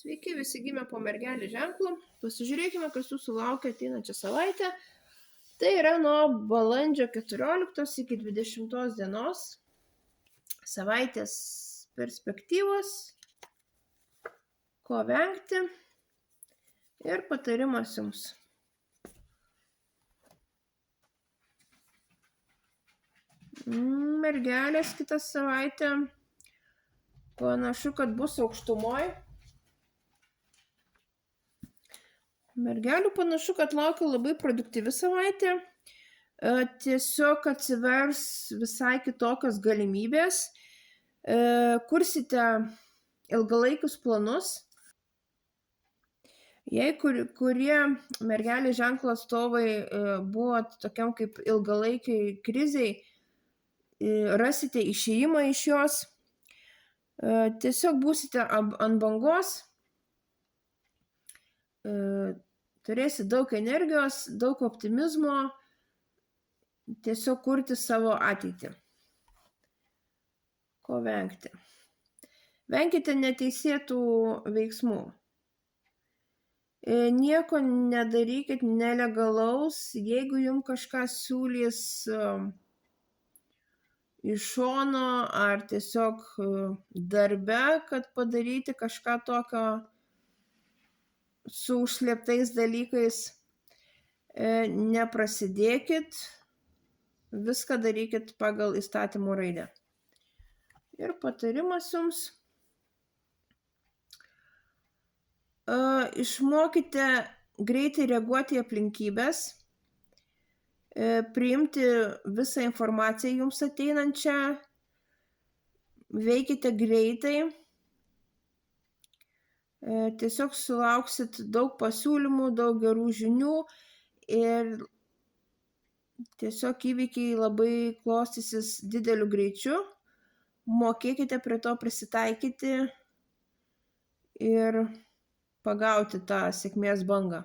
Sveiki, visi gimę po mergelį ženklu. Pasižiūrėkime, kas jūsų laukia ateinančią savaitę. Tai yra nuo balandžio 14 iki 20 dienos. Savaitės perspektyvos, ko vengti ir patarimas jums. Mergelės kitą savaitę panašu, kad bus aukštumoj. Mergelių panašu, kad laukia labai produktyvi savaitė. Tiesiog atsivers visai kitokios galimybės. Kursite ilgalaikius planus. Jei kurie mergelės ženklo atstovai buvo tokiam kaip ilgalaikiai kriziai, rasite išėjimą iš jos. Tiesiog būsite ant bangos. Turėsi daug energijos, daug optimizmo, tiesiog kurti savo ateitį. Ko vengti? Venkite neteisėtų veiksmų. Nieko nedarykit nelegalaus, jeigu jums kažką siūlys iš šono ar tiesiog darbe, kad padaryti kažką tokio su užslėptais dalykais, neprasidėkit, viską darykit pagal įstatymų raidę. Ir patarimas jums: išmokite greitai reaguoti į aplinkybės, priimti visą informaciją jums ateinančią, veikite greitai. Tiesiog sulauksit daug pasiūlymų, daug gerų žinių ir tiesiog įvykiai labai klostysis dideliu greičiu. Mokėkite prie to prisitaikyti ir pagauti tą sėkmės bangą.